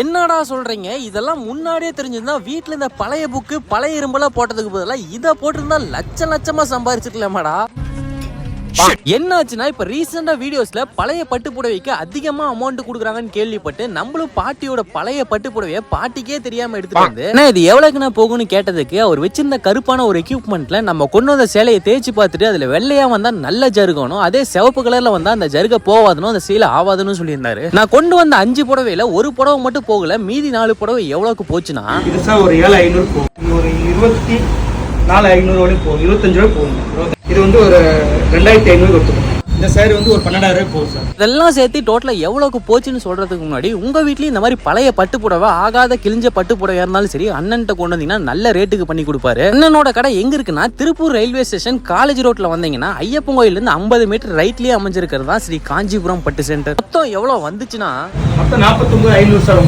என்னடா சொல்றீங்க? இதெல்லாம் முன்னாடியே தெரிஞ்சிருந்தா வீட்டுல இந்த பழைய புக்கு பழைய இரும்பெல்லாம் போட்டதுக்கு பதிலா இதை போட்டிருந்தா லட்சம் லட்சமா சம்பாதிச்சிருக்கலாமாடா. என்னாச்சுன்னா இப்ப ரீசெண்டா வீடியோஸ்ல பழைய பட்டு புடவைக்கு அதிகமா அமௌண்ட் கொடுக்குறாங்கன்னு கேள்விப்பட்டு நம்மளும் பாட்டியோட பழைய பட்டு புடவைய பாட்டிக்கே தெரியாம எடுத்துட்டு வந்து இது எவ்வளவுக்குன்னா போகும்னு கேட்டதுக்கு அவர் வச்சிருந்த கருப்பான ஒரு எக்யூப்மெண்ட்ல நம்ம கொண்டு வந்த சேலையை தேய்ச்சி பார்த்துட்டு அதுல வெள்ளையா வந்தா நல்ல ஜருகணும், அதே சிவப்பு கலர்ல வந்தா அந்த ஜருக போவாதுன்னு அந்த சேலை ஆவாதுன்னு சொல்லியிருந்தாரு. நான் கொண்டு வந்த 5 புடவையில ஒரு புடவை மட்டும் போகல, மீதி 4 புடவை எவ்வளவுக்கு போச்சுன்னா ஒரு 7,500 போகும், ஒரு 24,500 போகும், 25 ரூபாய் போகும். இது வந்து ஒரு 2,500 கொடுத்துருக்கோம். இந்த சேர் வந்து ஒரு 12,000 போகும் சார். இதெல்லாம் சேர்த்து டோட்டலா எவ்வளவுக்கு போச்சுன்னு சொல்றதுக்கு முன்னாடி உங்க வீட்லயும் இந்த மாதிரி பழைய பட்டு புடவை ஆகாத கிழிஞ்ச பட்டு புடவையா இருந்தாலும் சரி அண்ணன்ட்ட கொண்டு வந்தீங்கன்னா நல்ல ரேட்டுக்கு பண்ணி கொடுப்பாரு. அண்ணனோட கடை எங்க இருக்குன்னா திருப்பூர் ரயில்வே ஸ்டேஷன் காலேஜ் ரோட்ல வந்தீங்கன்னா ஐயப்பன் கோயில இருந்து 50 மீட்டர் ரைட்லயே அமைஞ்சிருக்கிறது தான் ஸ்ரீ காஞ்சிபுரம் பட்டு சென்டர். மொத்தம் எவ்வளவு வந்துச்சுன்னா மொத்தம் 49,500 சார்.